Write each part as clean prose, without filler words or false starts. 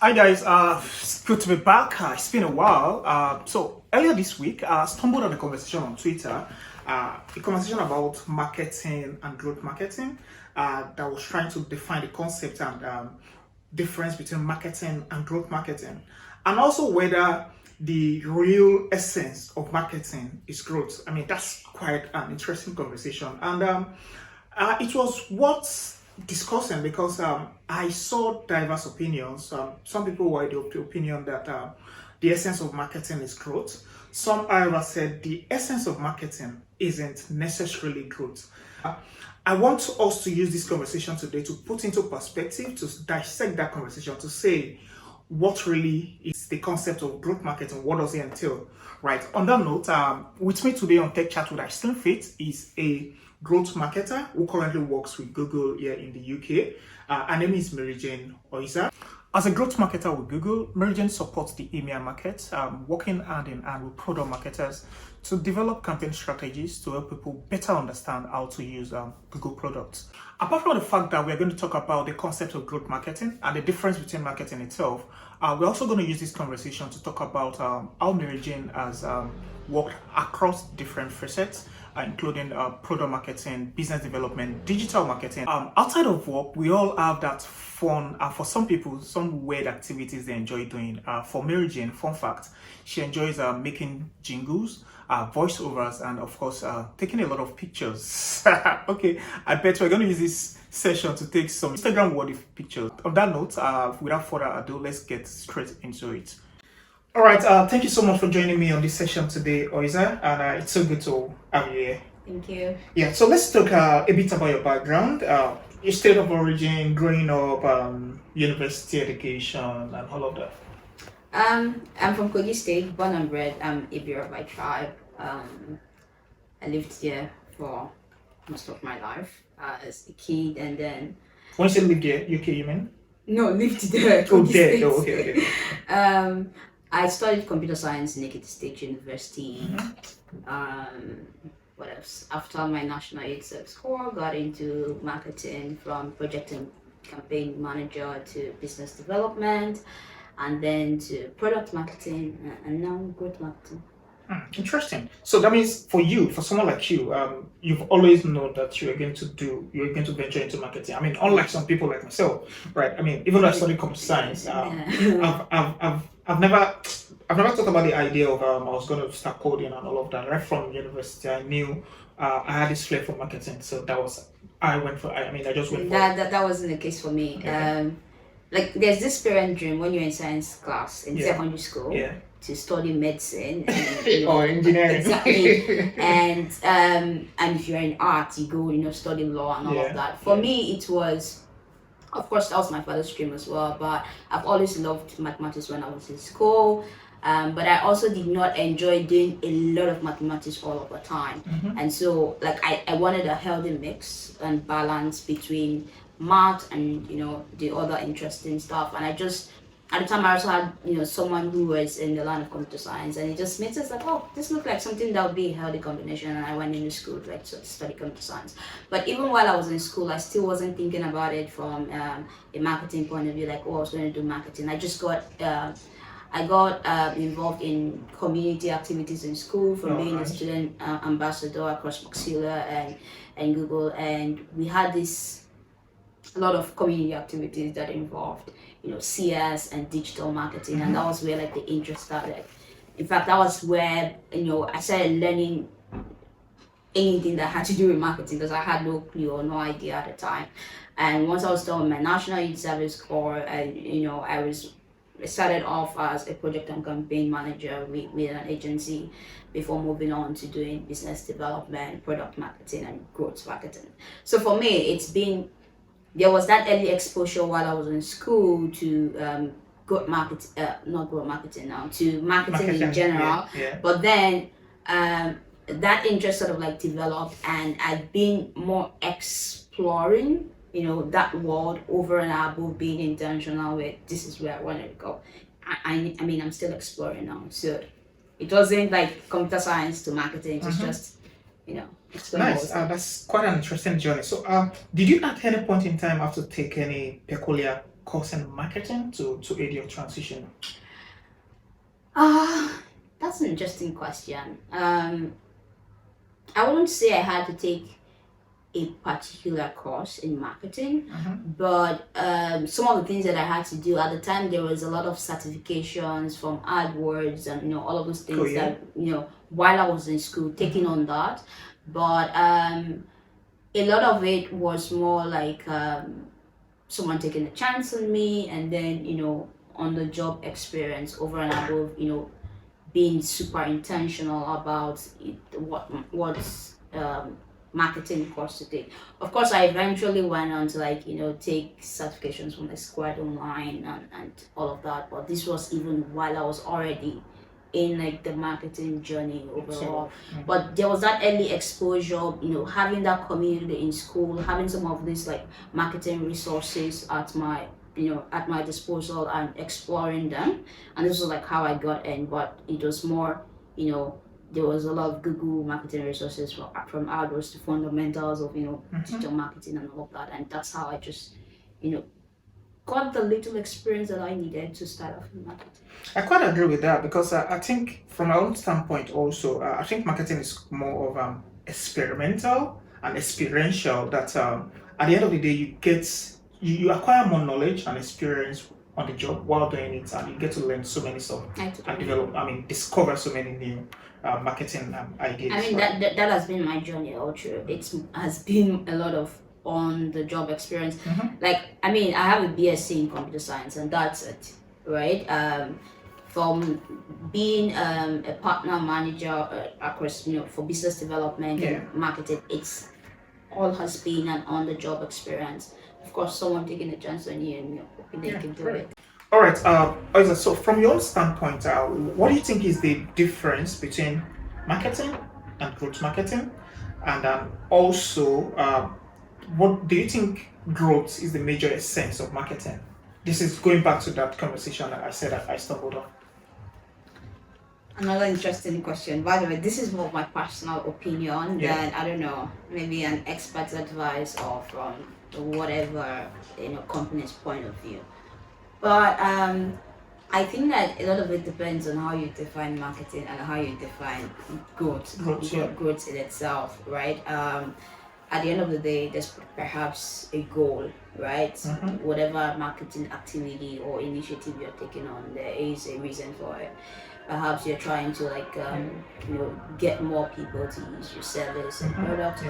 Hi guys, it's good to be back. It's been a while. So earlier this week, I stumbled on a conversation on Twitter, a conversation about marketing and growth marketing that was trying to define the concept and difference between marketing and growth marketing, and also whether the real essence of marketing is growth. I mean, that's quite an interesting conversation, and it was worth discussing because I saw diverse opinions. Some people were the opinion that the essence of marketing is growth. Some, however, said the essence of marketing isn't necessarily growth. I want us to use this conversation today to put into perspective, to dissect that conversation, to say what really is the concept of growth marketing, what does it entail, right? On that note, with me today on Tech Chat with Ashton Fit is a growth marketer who currently works with Google here in the UK. Her name is Maryjane Oiza. As a growth marketer with Google, Maryjane supports the EMEA market, working hand in hand with product marketers to develop campaign strategies to help people better understand how to use Google products. Apart from the fact that we're going to talk about the concept of growth marketing and the difference between marketing itself, we're also going to use this conversation to talk about how Maryjane has worked across different facets, including product marketing, business development, digital marketing. Outside of work, we all have that fun, for some people, some weird activities they enjoy doing. For Maryjane, fun fact, she enjoys making jingles, voiceovers, and of course, taking a lot of pictures. Okay, I bet we're going to use this session to take some Instagram-worthy pictures. On that note, without further ado, let's get straight into it. All right, thank you so much for joining me on this session today, Oiza, and it's so good to have you here. Thank you. Yeah, so let's talk a bit about your background, your state of origin, growing up, university education, and all of that. I'm from Kogi State, born and bred. I'm Ibira by tribe. I lived here for most of my life as a kid, and then. When you say lived here, UK, you mean? No, lived there. Oh, there. Oh, okay. I studied computer science in Ekiti State University. What else? After my national exam score, got into marketing from project and campaign manager to business development, and then to product marketing, and now growth marketing. Interesting. So that means for you, for someone like you, you've always known that you're going to venture into marketing. I mean, unlike some people like myself, right? I mean, even though I studied computer science, I've never thought about the idea of I was going to start coding and all of that. Right from university, I knew I had this flair for marketing, so that was I just went for that wasn't the case for me. Okay. Like there's this parent dream when you're in science class in secondary school. Yeah. To study medicine and, or engineering. Exactly. and if you're in art, you go, study law and all of that. For me, it was, of course, that was my father's dream as well, but I've always loved mathematics when I was in school. But I also did not enjoy doing a lot of mathematics all of the time. And so like I wanted a healthy mix and balance between math and, the other interesting stuff. And at the time, I also had, someone who was in the line of computer science, and it just made sense like, oh, this looked like something that would be a healthy combination, and I went into school to study computer science. But even while I was in school, I still wasn't thinking about it from a marketing point of view, like, oh, I was going to do marketing. I just got involved in community activities in school from being a student ambassador across Mozilla and Google, and we had a lot of community activities that involved CS and digital marketing, and that was where like the interest started. In fact, that was where I started learning anything that had to do with marketing, because I had no clue or no idea at the time. And once I was done with my national youth service corps, and I started off as a project and campaign manager with an agency before moving on to doing business development, product marketing, and growth marketing. So for me, there was that early exposure while I was in school to to marketing in general. Yeah. But then that interest sort of like developed, and I've been more exploring, that world over and above being intentional with this is where I wanted to go. I mean, I'm still exploring now. So it wasn't like computer science to marketing. It was just, Nice. That's quite an interesting journey. So, did you at any point in time have to take any peculiar course in marketing to aid your transition? That's an interesting question. I wouldn't say I had to take a particular course in marketing, but some of the things that I had to do at the time, there was a lot of certifications from AdWords and all of those things Oh, yeah. that while I was in school taking on that, but a lot of it was more like someone taking a chance on me, and then on the job experience over and above being super intentional about what's marketing course to take. Of course, I eventually went on to take certifications from the Squad Online and all of that. But this was even while I was already in the marketing journey overall. But there was that early exposure, having that community in school, having some of these marketing resources at my at my disposal and exploring them. And this was how I got in. But it was more, there was a lot of Google marketing resources from AdWords to fundamentals of digital marketing and all of that, and that's how I just got the little experience that I needed to start off in marketing. I quite agree with that because I think from my own standpoint also, I think marketing is more of experimental and experiential. That at the end of the day, you acquire more knowledge and experience on the job while doing it, and you get to learn so many stuff and develop. Discover so many new marketing ideas. I mean, that has been my journey all through. It has been a lot of on the job experience. I have a BSc in computer science, and that's it, right? From being a partner manager across for business development and marketing, it's all has been an on the job experience. Of course, someone taking a chance on you and hoping they can do it. All right, Oiza, so from your standpoint, what do you think is the difference between marketing and growth marketing? And also, what do you think growth is the major essence of marketing? This is going back to that conversation that I said that I stumbled on. Another interesting question. By the way, this is more of my personal opinion than, I don't know, maybe an expert's advice or from whatever company's point of view. But I think that a lot of it depends on how you define marketing and how you define growth in itself, right? At the end of the day, there's perhaps a goal, right? Whatever marketing activity or initiative you're taking on, there is a reason for it. Perhaps you're trying to get more people to use your service and product,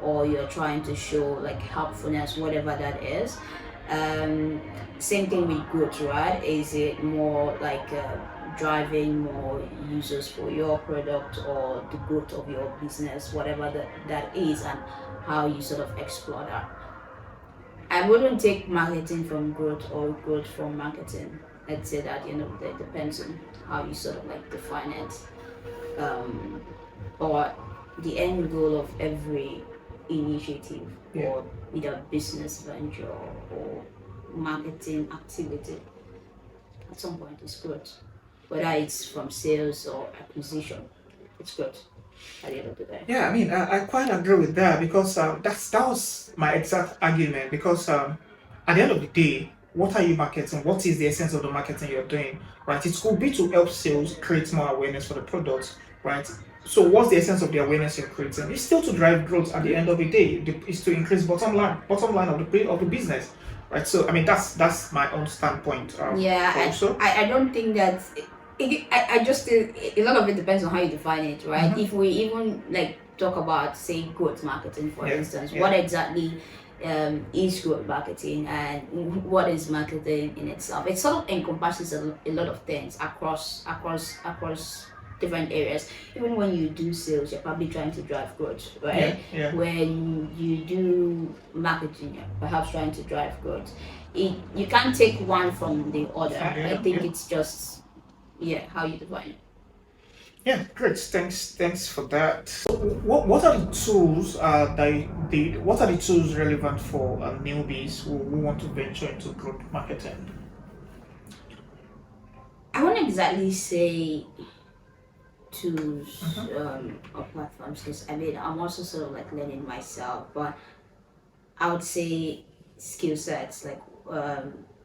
or you're trying to show helpfulness, whatever that is. Same thing with growth, right? Is it more driving more users for your product or the growth of your business, whatever that is, and how you sort of explore that? I wouldn't take marketing from growth or growth from marketing. I'd say that at the end of the day, it depends on how you sort of define it. But the end goal of every initiative or either business venture or marketing activity at some point is growth. Whether it's from sales or acquisition, it's growth at the end of the day. Yeah, I quite agree with that because that was my exact argument. Because at the end of the day, what are you marketing? What is the essence of the marketing you're doing, right? It could be to help sales create more awareness for the product, right? So what's the essence of the awareness you're creating? It's still to drive growth at the end of the day. It's to increase bottom line of the business, right? So that's my own standpoint. Also, I don't think that. I just a lot of it depends on how you define it, right? If we even talk about say growth marketing, for instance, what exactly is growth marketing and what is marketing in itself? It sort of encompasses a lot of things across different areas. Even when you do sales, you're probably trying to drive growth, right? When you do marketing, you're perhaps trying to drive growth. You can't take one from the other. I think it's just how you define it. Yeah, great. Thanks for that. So what are the tools what are the tools relevant for newbies who want to venture into growth marketing? I won't exactly say tools or platforms because I'm also sort of learning myself, but I would say skill sets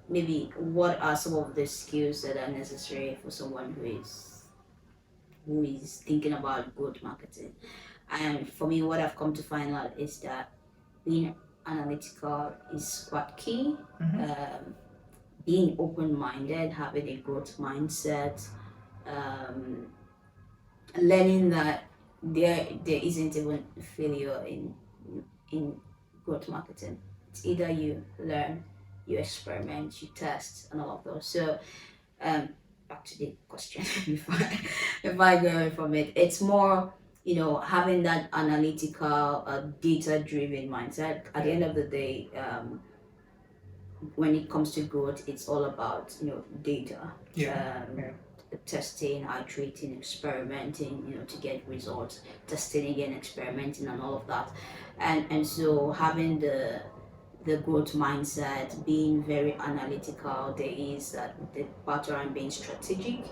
maybe what are some of the skills that are necessary for someone who is thinking about growth marketing. And for me, what I've come to find out is that being analytical is quite key. Being open-minded, having a growth mindset, um, learning that there isn't even failure in growth marketing. It's either you learn, you experiment, you test, and all of those. So, back to the question if I go away from it, it's more, having that analytical, data-driven mindset. At the end of the day, when it comes to growth, it's all about data. Testing, iterating, experimenting, to get results, testing again, experimenting, and all of that. And so having the growth mindset, being very analytical, there is the part around being strategic,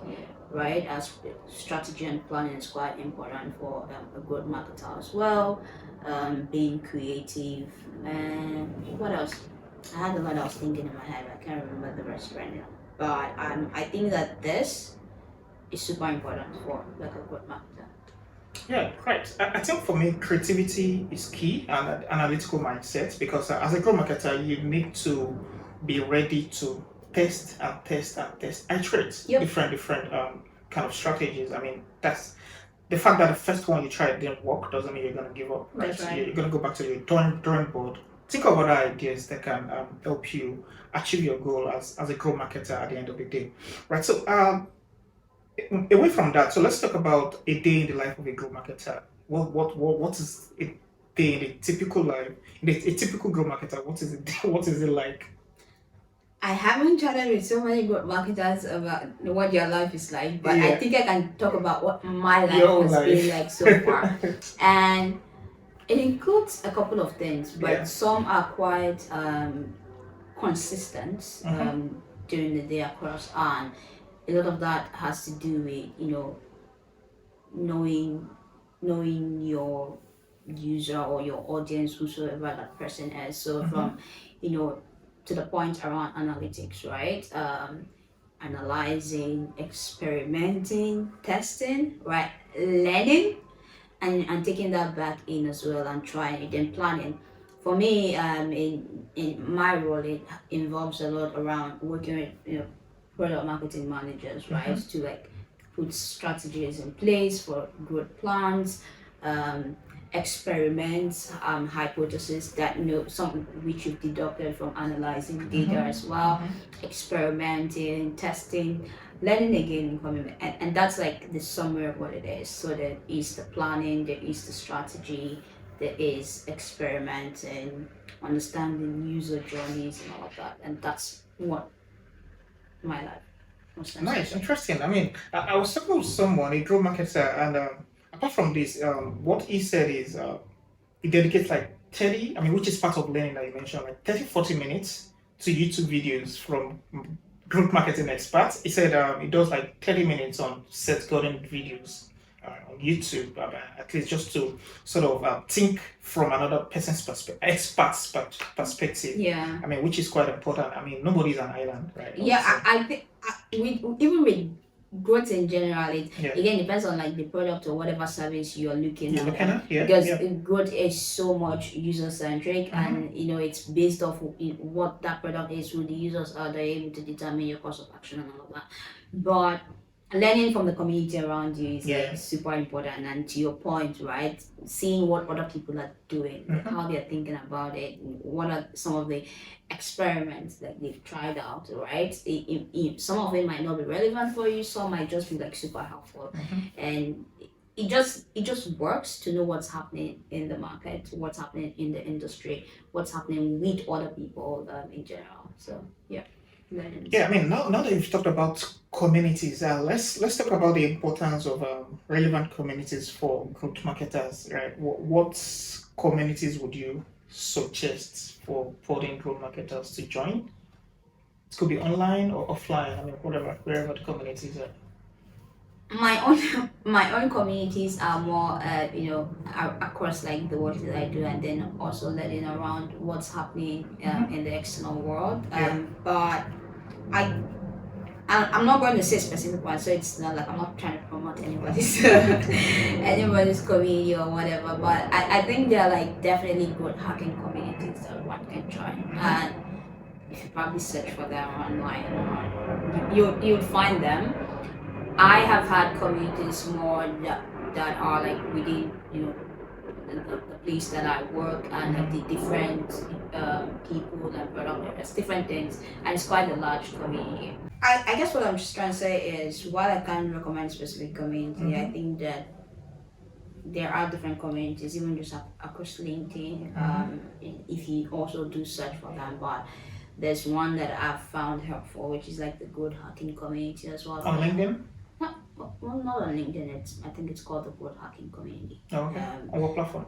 right? As strategy and planning is quite important for a growth marketer as well. Being creative, and what else? I had a lot I was thinking in my head. I can't remember the rest right now. But I think that this is super important for like a growth marketer. Yeah, great. I think for me, creativity is key and an analytical mindset, because as a growth marketer, you need to be ready to test and test and test, iterate different kind of strategies. I mean, that's the fact that the first one you tried didn't work doesn't mean you're going to give up, right? That's right. You're going to go back to your drawing board. Think of other ideas that can help you achieve your goal as a growth marketer at the end of the day, right? So, away from that, so let's talk about a day in the life of a growth marketer. What is a day in a typical life? In a typical growth marketer, what is it? What is it like? I haven't chatted with so many growth marketers about what their life is like, but I think I can talk about what my life has been like so far. And it includes a couple of things, but some are quite consistent during the day across, and a lot of that has to do with knowing your user or your audience, whosoever that person is. So from to the point around analytics, right? Analyzing, experimenting, testing, right? Learning, and taking that back in as well, and trying it, then planning. For me, in my role, it involves a lot around working with product marketing managers, right? To like put strategies in place for growth plans, experiments, hypotheses that some which you've deducted from analyzing data as well, experimenting, testing, learning again, and coming, and that's like the summary of what it is. So there is the planning, there is the strategy, there is experimenting, understanding user journeys and all of that, and that's what my life was. Nice, interesting. I mean, I was talking with someone, a growth marketer, and apart from this, what he said is he dedicates like 30, I mean, which is part of learning that you mentioned, like 30-40 minutes to YouTube videos from growth marketing experts. He said he does like 30 minutes on set coding videos on YouTube, at least just to sort of think from another person's expert's perspective. Yeah. I mean, which is quite important. I mean, nobody's an island, right? Yeah, I think even with growth in general, it again depends on like the product or whatever service you're looking at. Because growth is so much user centric, and it's based off what that product is, who the users are, they're able to determine your course of action and all of that. But learning from the community around you is like super important, and to your point, right, seeing what other people are doing, how they're thinking about it, what are some of the experiments that they've tried out, right? Some of it might not be relevant for you, some might just be like super helpful, and it just works to know what's happening in the market, what's happening in the industry, what's happening with other people in general. So I mean, now that you've talked about communities, let's talk about the importance of relevant communities for growth marketers, right? What communities would you suggest for budding growth marketers to join? It could be online or offline. I mean, wherever the communities are. My own communities are more across like the work that I do, and then also learning around what's happening in the external world. But I'm not going to say specific one, so it's not like I'm not trying to promote anybody's community or whatever. But I think there are like definitely good hacking communities that one can join, and if you probably search for them online, you'll find them. I have had communities more that are like within the place that I work, and like the different people and product areas, different things, and it's quite a large community. I guess what I'm just trying to say is, while I can't recommend specific community, I think that there are different communities, even just across LinkedIn. If you also do search for them, but there's one that I've found helpful, which is like the good hacking community as well. On LinkedIn? Not on LinkedIn. I think it's called the good hacking community. Oh, okay. On what platform?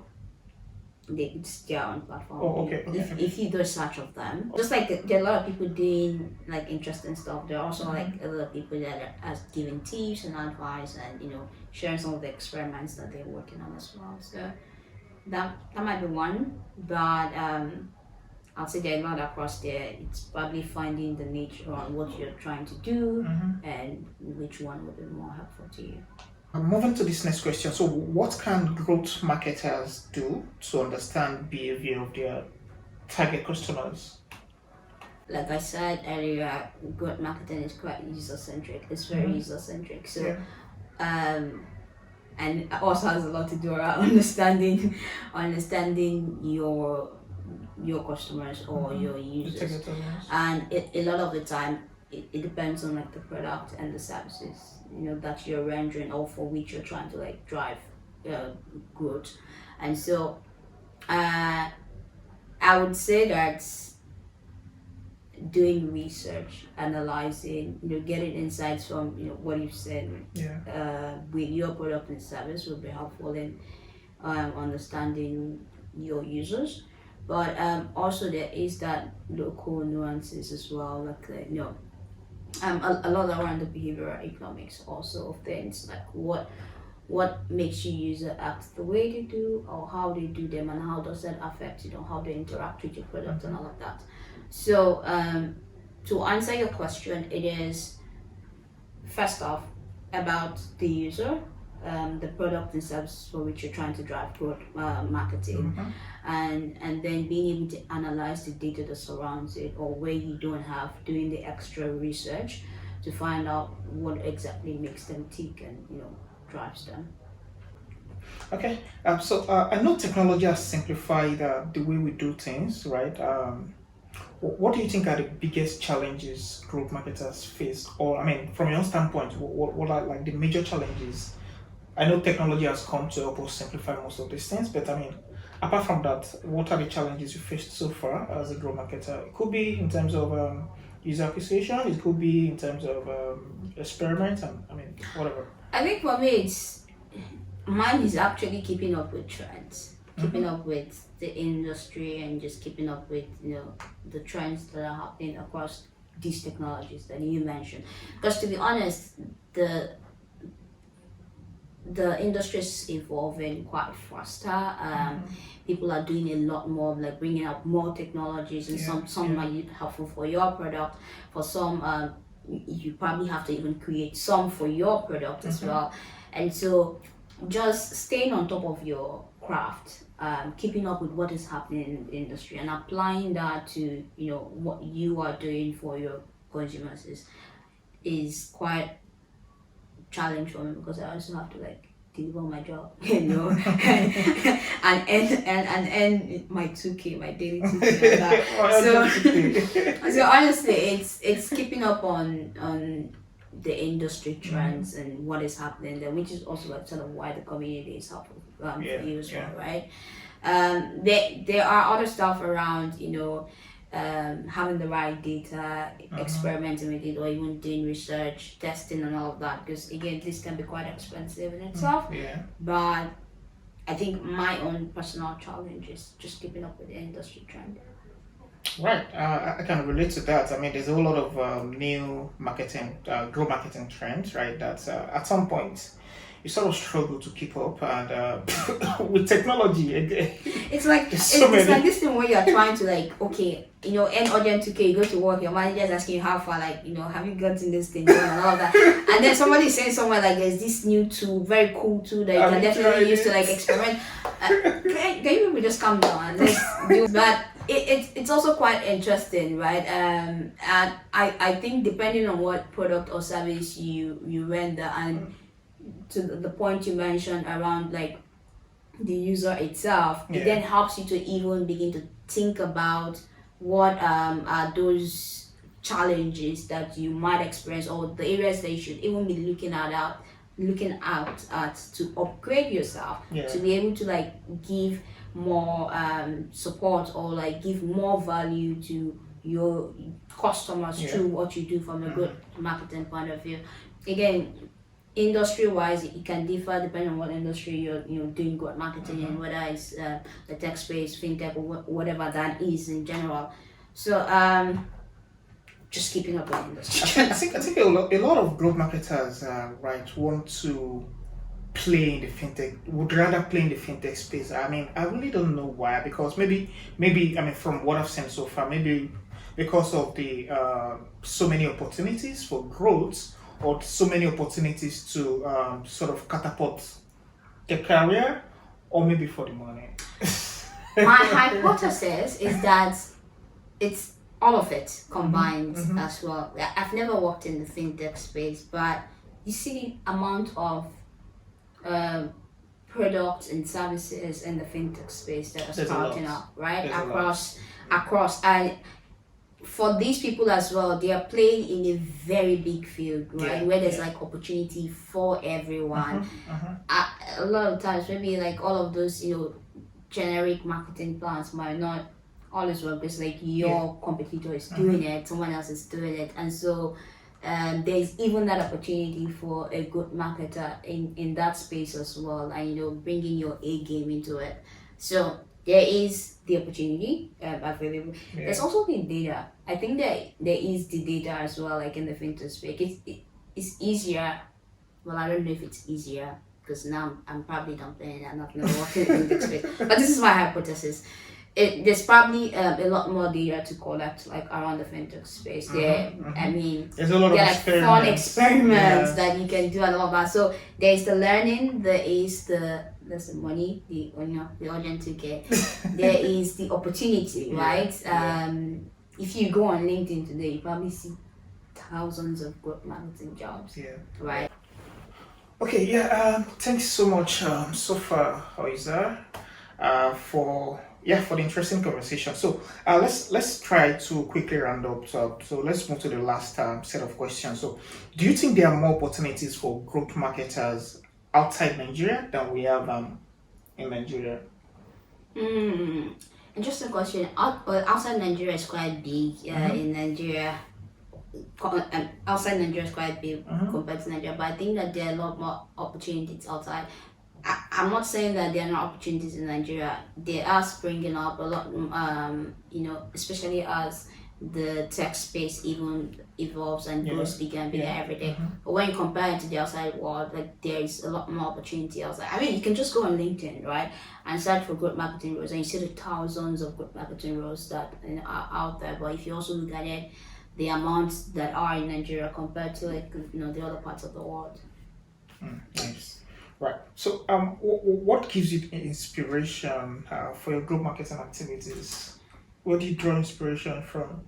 It's their own platform. Oh, okay. If you do a search of them, just like there are a lot of people doing like interesting stuff. There are also like a lot of people that are giving tips and advice, and sharing some of the experiments that they're working on as well. So that might be one, but I'll say they're not across there. It's probably finding the niche on what you're trying to do and which one would be more helpful to you. Moving to this next question. So, what can growth marketers do to understand behavior of their target customers? Like I said earlier, growth marketing is quite user-centric. It's very user-centric. So, and it also has a lot to do around understanding your customers or your users. And a lot of the time, it depends on like the product and the services that you're rendering or for which you're trying to like drive growth. And so I would say that doing research, analyzing, getting insights from what you've said with your product and service will be helpful in understanding your users. But also there is that local nuances as well, like a lot around the behavioral economics also of things, like what makes your user act the way they do, or how they do them, and how does that affect how they interact with your product and all of that. So to answer your question, it is first off about the user, the product and service for which you're trying to drive growth marketing, and then being able to analyze the data that surrounds it, or where you don't have, doing the extra research to find out what exactly makes them tick and drives them. Okay, so I know technology has simplified the way we do things, right? What do you think are the biggest challenges growth marketers face? Or, I mean, from your own standpoint, what are like the major challenges? I know technology has come to help us simplify most of these things, but I mean, apart from that, what are the challenges you faced so far as a growth marketer? It could be in terms of user acquisition, it could be in terms of experiments, and I mean, whatever. I think for me, mine is actually keeping up with trends, keeping up with the industry, and just keeping up with the trends that are happening across these technologies that you mentioned. Because to be honest, the industry is evolving quite faster. People are doing a lot more, like bringing out more technologies, and some might be helpful for your product. For some, you probably have to even create some for your product as well. And so, just staying on top of your craft, keeping up with what is happening in the industry, and applying that to what you are doing for your consumers is quite challenge for me, because I also have to like deliver my job, and end my 2K, my daily 2K. And that. So honestly, it's keeping up on the industry trends and what is happening there, which is also like sort of why the community is helpful for you as well, right? There are other stuff around, having the right data, experimenting with it, or even doing research, testing, and all of that. Because again, this can be quite expensive in itself. But I think my own personal challenge is just keeping up with the industry trend. Right, I can relate to that. I mean, there's a whole lot of new marketing, growth marketing trends, right? That at some point you sort of struggle to keep up, and with technology, there's so it's like many. this thing where you're trying to like okay, earn audience 2K, you go to work, your manager's asking you how far, like, have you gotten this thing done and all that. And then somebody's saying somewhere like there's this new tool, very cool tool that you Have can you tried definitely use to like it? experiment. Can you maybe just calm down and let's do but it's also quite interesting, right? And I think depending on what product or service you render, and to the point you mentioned around like the user itself, it then Yeah. helps you to even begin to think about what are those challenges that you might experience, or the areas that you should even be looking out at to upgrade yourself, Yeah. to be able to like give more support, or like give more value to your customers Yeah. through what you do from a good marketing point of view. Again, industry wise, it can differ depending on what industry you're doing good marketing in, whether it's the tech space, fintech, or whatever that is in general. So just keeping up with the industry. I think a lot of growth marketers, right, want to play in the fintech, would rather play in the fintech space. I mean, I really don't know why, because maybe I mean, from what I've seen so far, maybe because of the so many opportunities for growth, or so many opportunities to sort of catapult their career, or maybe for the money. My hypothesis is that it's all of it combined as well. I've never worked in the fintech space, but you see the amount of um, products and services in the fintech space that are There's a sprouting lot. up, right? There's a lot. Across, and for these people as well, they are playing in a very big field, right? Yeah, Where there's yeah. like opportunity for everyone. Uh-huh. A lot of times, maybe like all of those, generic marketing plans might not always work, because like your competitor is doing it, someone else is doing it, and so there's even that opportunity for a good marketer in that space as well, and bringing your A game into it. So there is the opportunity available. Yeah. There's also the data. I think that there is the data as well, like in the fintech space. It's easier. Well, I don't know if it's easier, because now I'm probably done playing and I've never worked in the space. But this is my hypothesis. There's probably a lot more data to collect, like around the fintech space. I mean, There's a lot of there are like fun experiments. experiments Yeah. that you can do and all that. So there's the learning, there's the money, the audience to get. There is the opportunity, right? Yeah. If you go on LinkedIn today, you probably see thousands of good marketing jobs, Yeah. right? Okay, yeah, thanks so much so far, Oiza, for the interesting conversation. So let's try to quickly round up. So let's move to the last set of questions. So, do you think there are more opportunities for growth marketers outside Nigeria than we have in Nigeria? Mm. Interesting question. Outside Nigeria is quite big. In Nigeria, outside Nigeria is quite big compared to Nigeria, but I think that there are a lot more opportunities outside. I'm not saying that there are not opportunities in Nigeria. They are springing up a lot, especially as the tech space even evolves and grows bigger and bigger every day. But when you compare it to the outside world, like there is a lot more opportunity outside. I mean, you can just go on LinkedIn, right, and search for good marketing roles, and you see the thousands of good marketing roles that are out there. But if you also look at it, the amounts that are in Nigeria compared to like the other parts of the world. Nice. Right. So, what gives you inspiration for your growth marketing activities? Where do you draw inspiration from?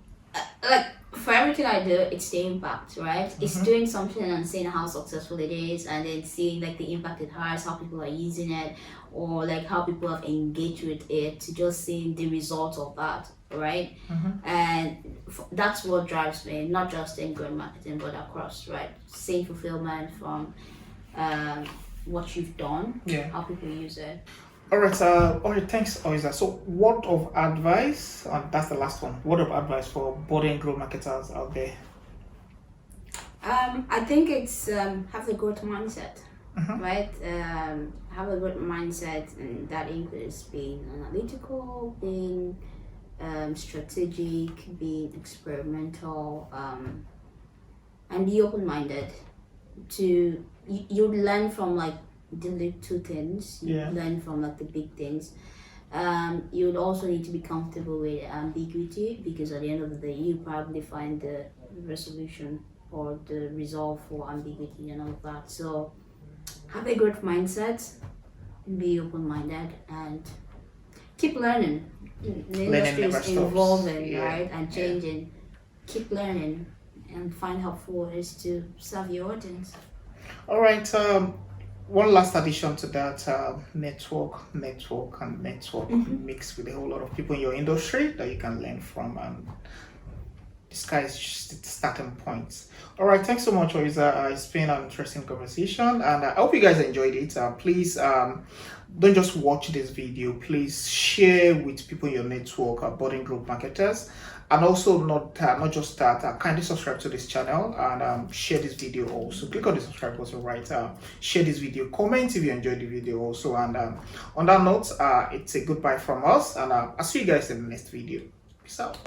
Like for everything I do, it's the impact, right? It's doing something and seeing how successful it is, and then seeing like the impact it has, how people are using it, or like how people have engaged with it, to just seeing the results of that, right? And that's what drives me, not just in growth marketing but across, right? Seeing fulfillment from what you've done, how people use it. All right. Thanks, Oiza. So, what of advice? That's the last one. What of advice for budding growth marketers out there? I think it's have a growth mindset, right? Have a growth mindset, and that includes being analytical, being strategic, be experimental, and be open-minded. You learn from like the little things. You learn from like the big things. You would also need to be comfortable with ambiguity, because at the end of the day, you probably find the resolution or the resolve for ambiguity and all of that. So have a growth mindset, be open-minded, and keep learning. The industry is evolving, right, and changing. Keep learning and find helpful ways to serve your audience. All right. One last addition to that: network, and network mixed with a whole lot of people in your industry that you can learn from. And the sky is just the starting point. All right, thanks so much, Oiza. It's been an interesting conversation, and I hope you guys enjoyed it. Please don't just watch this video. Please share with people in your network, budding group marketers, and also not just that. Kindly subscribe to this channel and share this video also. Click on the subscribe button right. Share this video. Comment if you enjoyed the video also. And on that note, it's a goodbye from us, and I'll see you guys in the next video. Peace out.